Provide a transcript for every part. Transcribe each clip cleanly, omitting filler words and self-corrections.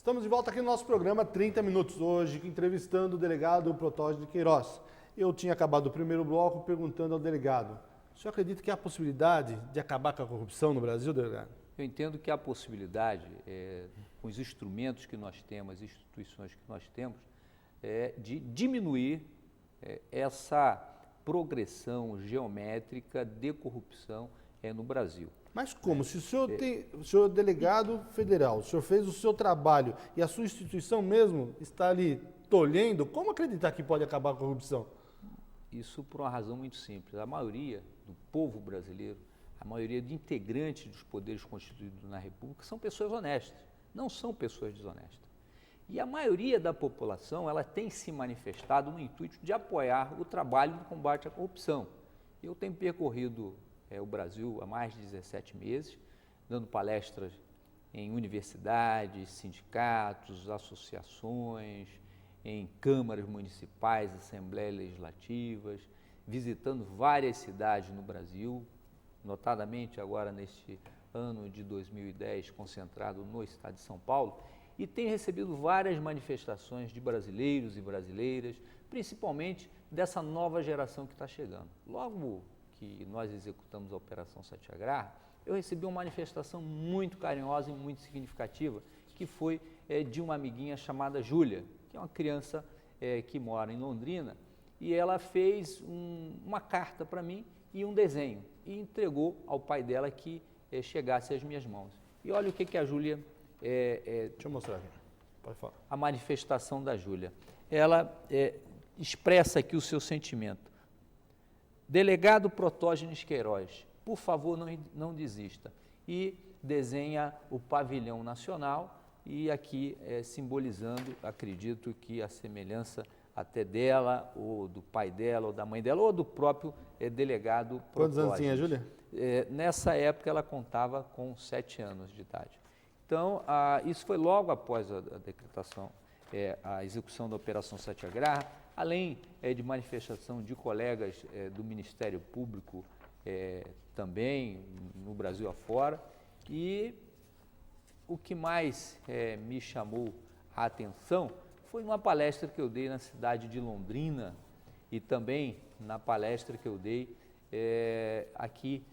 Estamos de volta aqui no nosso programa 30 Minutos, hoje entrevistando o delegado Protogênio de Queiroz. Eu tinha acabado o primeiro bloco perguntando ao delegado, o senhor acredita que há possibilidade de acabar com a corrupção no Brasil, delegado? Eu entendo que há possibilidade, com os instrumentos que nós temos, as instituições que nós temos, de diminuir essa progressão geométrica de corrupção no Brasil. Mas como? Se o senhor, o senhor é delegado federal, o senhor fez o seu trabalho e a sua instituição mesmo está ali tolhendo, como acreditar que pode acabar a corrupção? Isso por uma razão muito simples. A maioria do povo brasileiro, a maioria de integrantes dos poderes constituídos na República são pessoas honestas, não são pessoas desonestas. E a maioria da população, ela tem se manifestado no intuito de apoiar o trabalho do combate à corrupção. Eu tenho percorrido o Brasil há mais de 17 meses, dando palestras em universidades, sindicatos, associações, em câmaras municipais, assembleias legislativas, visitando várias cidades no Brasil, notadamente agora neste ano de 2010, concentrado no estado de São Paulo, e tenho recebido várias manifestações de brasileiros e brasileiras, principalmente dessa nova geração que está chegando. Logo que nós executamos a Operação Satyagraha, eu recebi uma manifestação muito carinhosa e muito significativa, que foi de uma amiguinha chamada Júlia, que é uma criança que mora em Londrina, e ela fez uma carta para mim e um desenho, e entregou ao pai dela que chegasse às minhas mãos. E olha o que a Júlia... Deixa eu mostrar aqui. Pode falar. A manifestação da Júlia. Ela expressa aqui o seu sentimento. Delegado Protogênio de Queiroz, por favor, não desista. E desenha o pavilhão nacional e aqui simbolizando, acredito que a semelhança até dela, ou do pai dela, ou da mãe dela, ou do próprio delegado Protogênio. Quantos anos tinha a Júlia? Nessa época ela contava com 7 anos de idade. Então, isso foi logo após a decretação, a execução da Operação Satyagraha, além de manifestação de colegas do Ministério Público também, no Brasil afora. E o que mais me chamou a atenção foi uma palestra que eu dei na cidade de Londrina e também na palestra que eu dei aqui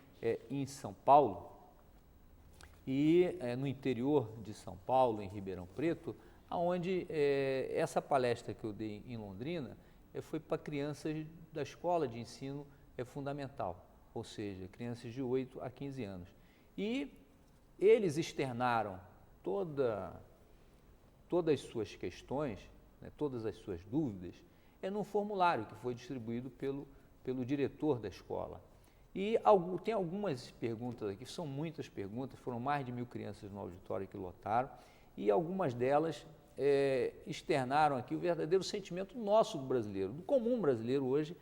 em São Paulo, e no interior de São Paulo, em Ribeirão Preto, onde essa palestra que eu dei em Londrina foi para crianças da escola de ensino fundamental, ou seja, crianças de 8 a 15 anos. E eles externaram todas as suas questões, todas as suas dúvidas, num formulário que foi distribuído pelo diretor da escola. E tem algumas perguntas aqui, são muitas perguntas, foram mais de 1000 crianças no auditório que lotaram, e algumas delas externaram aqui o verdadeiro sentimento nosso do brasileiro, do comum brasileiro hoje,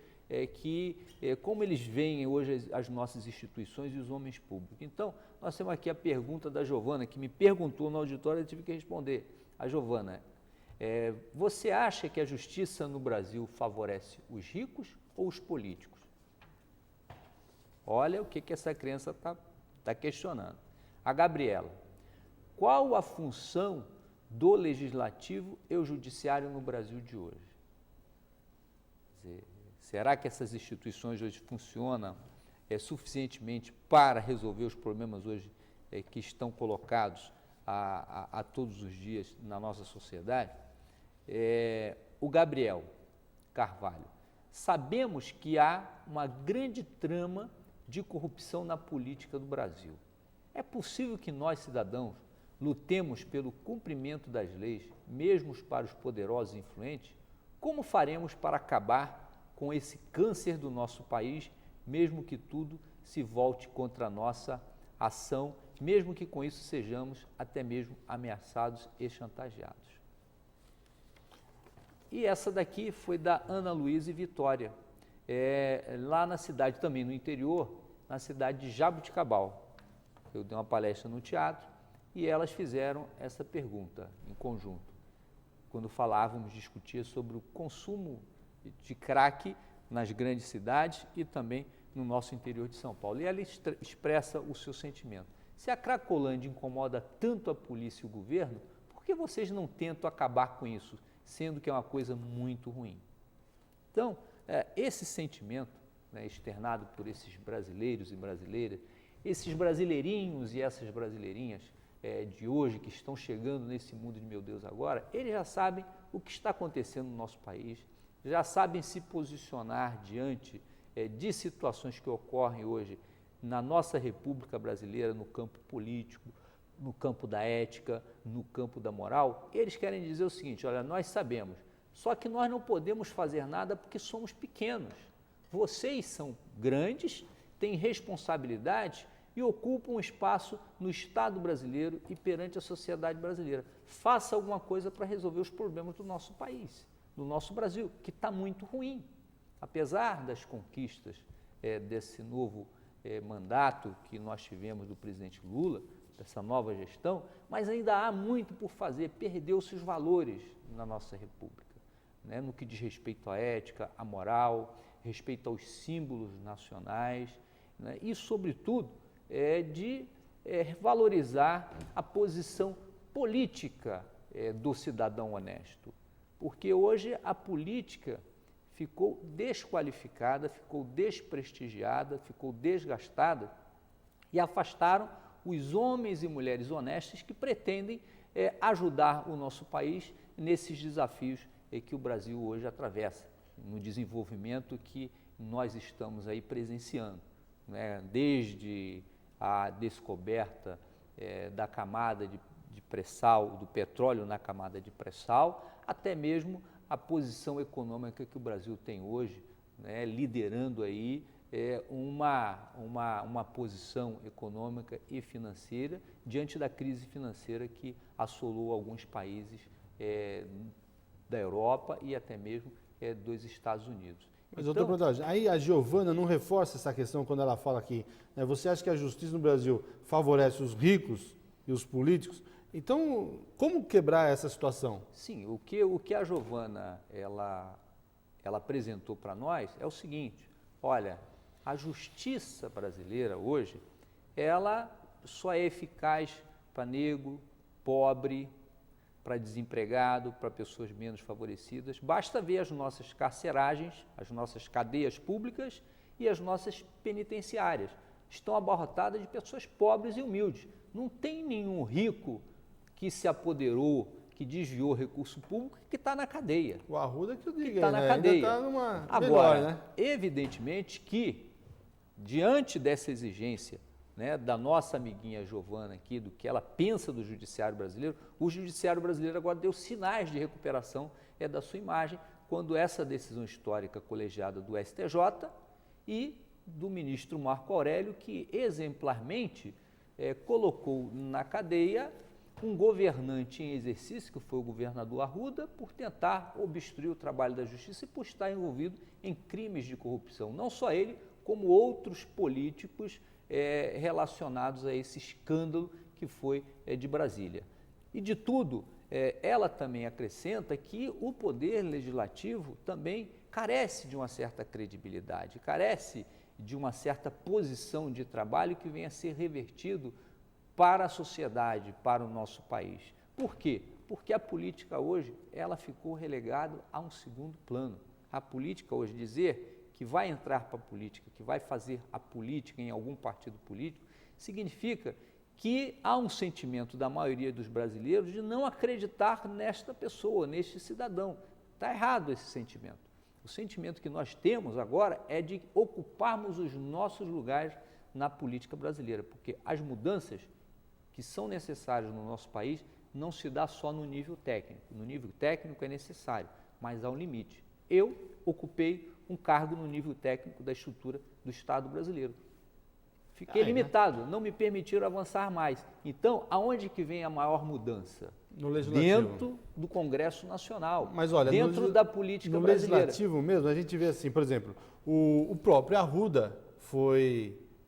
como eles veem hoje as nossas instituições e os homens públicos. Então, nós temos aqui a pergunta da Giovana, que me perguntou no auditório e eu tive que responder. A Giovana, você acha que a justiça no Brasil favorece os ricos ou os políticos? Olha o que essa criança está questionando. A Gabriela, qual a função do legislativo e o judiciário no Brasil de hoje? Quer dizer, será que essas instituições hoje funcionam suficientemente para resolver os problemas hoje que estão colocados a todos os dias na nossa sociedade? O Gabriel Carvalho, sabemos que há uma grande trama de corrupção na política do Brasil. É possível que nós, cidadãos, lutemos pelo cumprimento das leis, mesmo para os poderosos e influentes? Como faremos para acabar com esse câncer do nosso país, mesmo que tudo se volte contra a nossa ação, mesmo que com isso sejamos até mesmo ameaçados e chantageados? E essa daqui foi da Ana Luísa Vitória, lá na cidade, também no interior, na cidade de Jaboticabal. Eu dei uma palestra no teatro e elas fizeram essa pergunta em conjunto, quando discutia sobre o consumo de crack nas grandes cidades e também no nosso interior de São Paulo. E ela expressa o seu sentimento. Se a Cracolândia incomoda tanto a polícia e o governo, por que vocês não tentam acabar com isso, sendo que é uma coisa muito ruim? Então, esse sentimento, né, externado por esses brasileiros e brasileiras, esses brasileirinhos e essas brasileirinhas de hoje que estão chegando nesse mundo de meu Deus agora, eles já sabem o que está acontecendo no nosso país, já sabem se posicionar diante de situações que ocorrem hoje na nossa República Brasileira, no campo político, no campo da ética, no campo da moral. Eles querem dizer o seguinte: olha, nós sabemos, só que nós não podemos fazer nada porque somos pequenos. Vocês são grandes, têm responsabilidade e ocupam um espaço no Estado brasileiro e perante a sociedade brasileira. Faça alguma coisa para resolver os problemas do nosso país, do nosso Brasil, que está muito ruim. Apesar das conquistas desse novo mandato que nós tivemos do presidente Lula, dessa nova gestão, mas ainda há muito por fazer. Perdeu-se os valores na nossa República, né, no que diz respeito à ética, à moral, respeito aos símbolos nacionais, né, e, sobretudo, de valorizar a posição política do cidadão honesto. Porque hoje a política ficou desqualificada, ficou desprestigiada, ficou desgastada e afastaram os homens e mulheres honestos que pretendem ajudar o nosso país nesses desafios que o Brasil hoje atravessa, no desenvolvimento que nós estamos aí presenciando, né? Desde a descoberta da camada de pré-sal, do petróleo na camada de pré-sal, até mesmo a posição econômica que o Brasil tem hoje, né? Liderando aí uma posição econômica e financeira diante da crise financeira que assolou alguns países da Europa e até mesmo dos Estados Unidos. Mas, doutor Protásio, aí a Giovana não reforça essa questão quando ela fala aqui, né? Você acha que a justiça no Brasil favorece os ricos e os políticos? Então, como quebrar essa situação? Sim, o que a Giovana ela apresentou para nós é o seguinte: olha, a justiça brasileira hoje, ela só é eficaz para negro, pobre, para desempregado, para pessoas menos favorecidas. Basta ver as nossas carceragens, as nossas cadeias públicas e as nossas penitenciárias. Estão abarrotadas de pessoas pobres e humildes. Não tem nenhum rico que se apoderou, que desviou recurso público, que está na cadeia. O Arruda que eu digo, está na né? cadeia. Ainda está numa Agora, melhor, né? evidentemente que, diante dessa exigência, né, da nossa amiguinha Giovana aqui, do que ela pensa do judiciário brasileiro, o judiciário brasileiro agora deu sinais de recuperação da sua imagem, quando essa decisão histórica colegiada do STJ e do ministro Marco Aurélio, que exemplarmente colocou na cadeia um governante em exercício, que foi o governador Arruda, por tentar obstruir o trabalho da justiça e por estar envolvido em crimes de corrupção. Não só ele, como outros políticos relacionados a esse escândalo que foi de Brasília. E de tudo, ela também acrescenta que o poder legislativo também carece de uma certa credibilidade, carece de uma certa posição de trabalho que venha a ser revertido para a sociedade, para o nosso país. Por quê? Porque a política hoje, ela ficou relegada a um segundo plano. A política hoje, dizer que vai entrar para a política, que vai fazer a política em algum partido político, significa que há um sentimento da maioria dos brasileiros de não acreditar nesta pessoa, neste cidadão. Está errado esse sentimento. O sentimento que nós temos agora é de ocuparmos os nossos lugares na política brasileira, porque as mudanças que são necessárias no nosso país não se dá só no nível técnico. No nível técnico é necessário, mas há um limite. Eu ocupei um cargo no nível técnico da estrutura do Estado brasileiro. Fiquei limitado, não me permitiram avançar mais. Então, aonde que vem a maior mudança? No Legislativo. Dentro do Congresso Nacional, mas, olha, dentro da política brasileira. No Legislativo mesmo, a gente vê assim, por exemplo, o próprio Arruda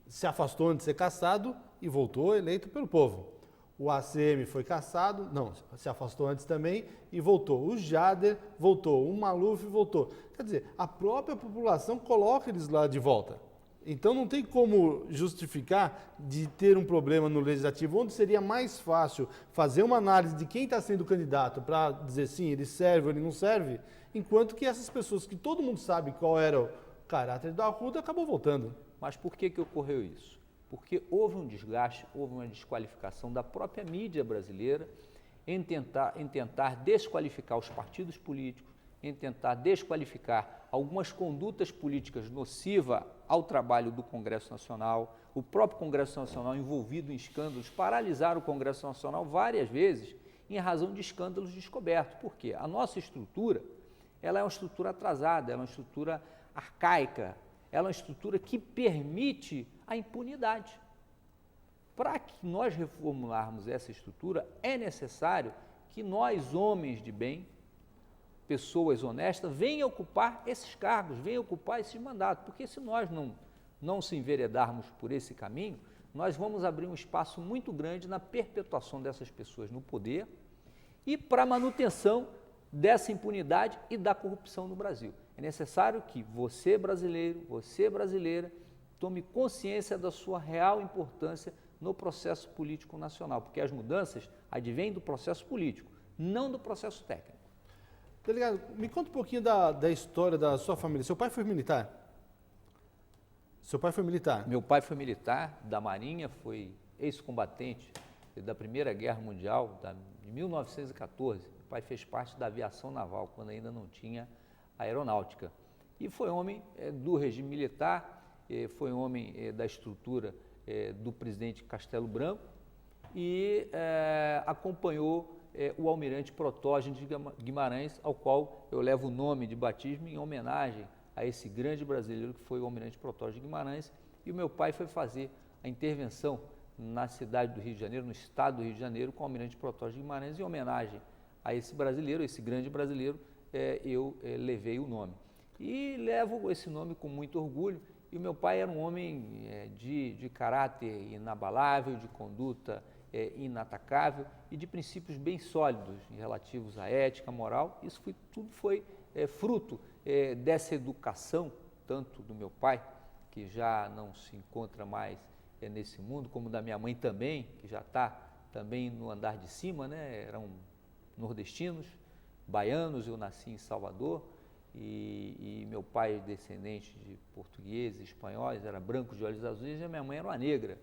se afastou antes de ser cassado e voltou eleito pelo povo. O ACM foi cassado, não, se afastou antes também e voltou. O Jader voltou, o Maluf voltou. Quer dizer, a própria população coloca eles lá de volta. Então não tem como justificar de ter um problema no legislativo, onde seria mais fácil fazer uma análise de quem está sendo candidato para dizer sim, ele serve ou ele não serve, enquanto que essas pessoas que todo mundo sabe qual era o caráter do Arruda acabou voltando. Mas por que ocorreu isso? Porque houve um desgaste, houve uma desqualificação da própria mídia brasileira em tentar desqualificar os partidos políticos, em tentar desqualificar algumas condutas políticas nocivas ao trabalho do Congresso Nacional, o próprio Congresso Nacional envolvido em escândalos, paralisar o Congresso Nacional várias vezes em razão de escândalos descobertos. Por quê? A nossa estrutura, ela é uma estrutura atrasada, ela é uma estrutura arcaica, ela é uma estrutura que permite a impunidade. Para que nós reformularmos essa estrutura, é necessário que nós, homens de bem, pessoas honestas, venham ocupar esses cargos, venham ocupar esses mandatos, porque se nós não se enveredarmos por esse caminho, nós vamos abrir um espaço muito grande na perpetuação dessas pessoas no poder e para a manutenção dessa impunidade e da corrupção no Brasil. É necessário que você, brasileiro, você, brasileira, tome consciência da sua real importância no processo político nacional, porque as mudanças advêm do processo político, não do processo técnico. Delegado, me conta um pouquinho da história da sua família. Seu pai foi militar? Seu pai foi militar? Meu pai foi militar da Marinha, foi ex-combatente da Primeira Guerra Mundial, de 1914. Meu pai fez parte da aviação naval, quando ainda não tinha aeronáutica. E foi homem do regime militar, foi homem da estrutura do presidente Castelo Branco e acompanhou o almirante Protógenes de Guimarães, ao qual eu levo o nome de batismo em homenagem a esse grande brasileiro que foi o almirante Protógenes de Guimarães. E o meu pai foi fazer a intervenção na cidade do Rio de Janeiro, no estado do Rio de Janeiro, com o almirante Protógenes de Guimarães, em homenagem a esse brasileiro, esse grande brasileiro, eu levei o nome. E levo esse nome com muito orgulho. E o meu pai era um homem de caráter inabalável, de conduta inatacável e de princípios bem sólidos relativos à ética, moral. Isso tudo foi fruto dessa educação, tanto do meu pai, que já não se encontra mais nesse mundo, como da minha mãe também, que já está também no andar de cima, né? Eram nordestinos, baianos, eu nasci em Salvador, e meu pai é descendente de portugueses, espanhóis, era branco de olhos azuis, e a minha mãe era uma negra,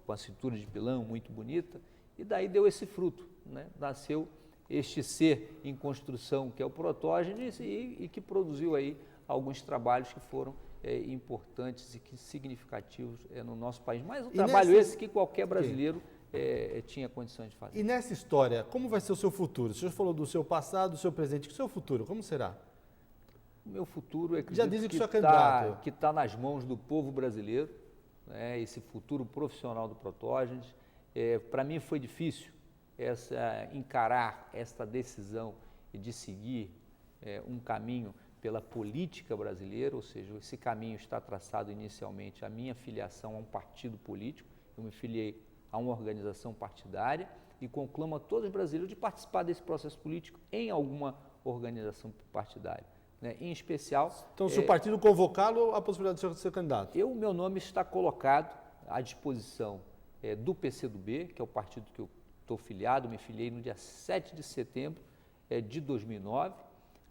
com a cintura de pilão muito bonita, e daí deu esse fruto, né? Nasceu este ser em construção que é o Protógenes e que produziu aí alguns trabalhos que foram importantes e que significativos no nosso país. Mas um trabalho esse que qualquer brasileiro tinha condições de fazer. E nessa história, como vai ser o seu futuro? O senhor falou do seu passado, do seu presente, o seu futuro, como será? O meu futuro, eu acredito já dizem que o senhor é candidato. Que está nas mãos do povo brasileiro, né, esse futuro profissional do Protógenes. Para mim foi difícil encarar esta decisão de seguir um caminho pela política brasileira, ou seja, esse caminho está traçado inicialmente a minha filiação a um partido político. Eu me filiei a uma organização partidária e conclamo a todos os brasileiros de participar desse processo político em alguma organização partidária, né? Em especial... Então, se o partido convocá-lo, a possibilidade de o senhor ser candidato? Meu nome está colocado à disposição do PCdoB, que é o partido que eu estou filiado, me filiei no dia 7 de setembro de 2009,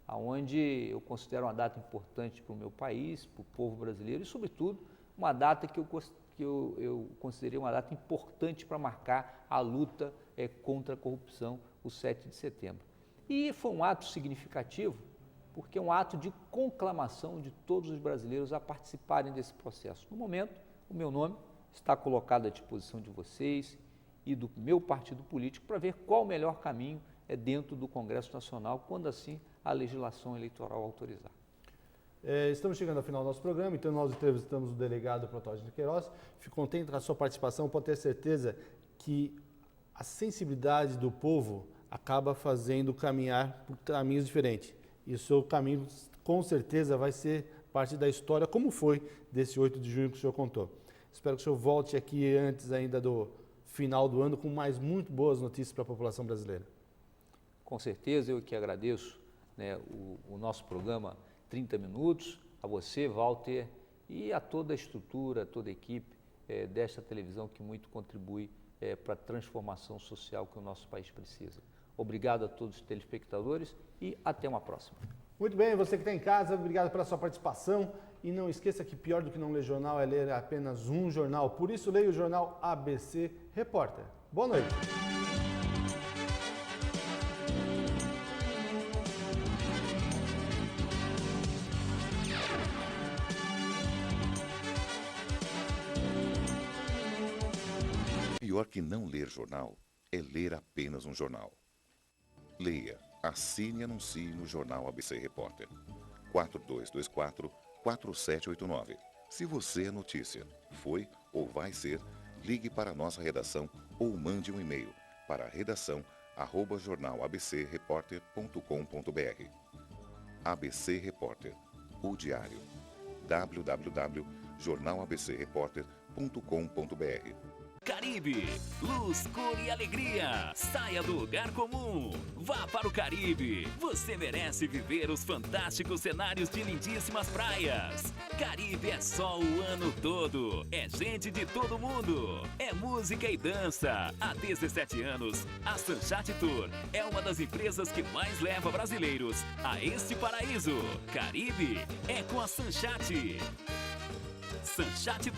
onde eu considero uma data importante para o meu país, para o povo brasileiro e, sobretudo, uma data que eu considerei uma data importante para marcar a luta contra a corrupção, o 7 de setembro. E foi um ato significativo, porque é um ato de conclamação de todos os brasileiros a participarem desse processo. No momento, o meu nome está colocado à disposição de vocês e do meu partido político para ver qual o melhor caminho dentro do Congresso Nacional, quando assim a legislação eleitoral autorizar. Estamos chegando ao final do nosso programa, então nós entrevistamos o delegado Protógenes de Queiroz. Fico contente com a sua participação, pode ter certeza que a sensibilidade do povo acaba fazendo caminhar por caminhos diferentes. E o seu caminho, com certeza, vai ser parte da história, como foi desse 8 de junho que o senhor contou. Espero que o senhor volte aqui antes ainda do final do ano com muito boas notícias para a população brasileira. Com certeza, eu que agradeço, né, o nosso programa 30 Minutos, a você, Walter, e a toda a estrutura, toda a equipe desta televisão que muito contribui para a transformação social que o nosso país precisa. Obrigado a todos os telespectadores e até uma próxima. Muito bem, você que está em casa, obrigado pela sua participação. E não esqueça que pior do que não ler jornal é ler apenas um jornal. Por isso, leia o jornal ABC Repórter. Boa noite. Pior que não ler jornal é ler apenas um jornal. Leia, assine e anuncie no jornal ABC Repórter. 4224-4789. Se você é notícia, foi ou vai ser, ligue para a nossa redação ou mande um e-mail para redação@jornalabcreporter.com.br. ABC Repórter, o diário. www.jornalabcreporter.com.br. Caribe, luz, cor e alegria. Saia do lugar comum. Vá para o Caribe. Você merece viver os fantásticos cenários de lindíssimas praias. Caribe é sol o ano todo. É gente de todo mundo. É música e dança. Há 17 anos, a Sanchat Tour é uma das empresas que mais leva brasileiros a este paraíso. Caribe é com a Sanchat. Sanchat Tour.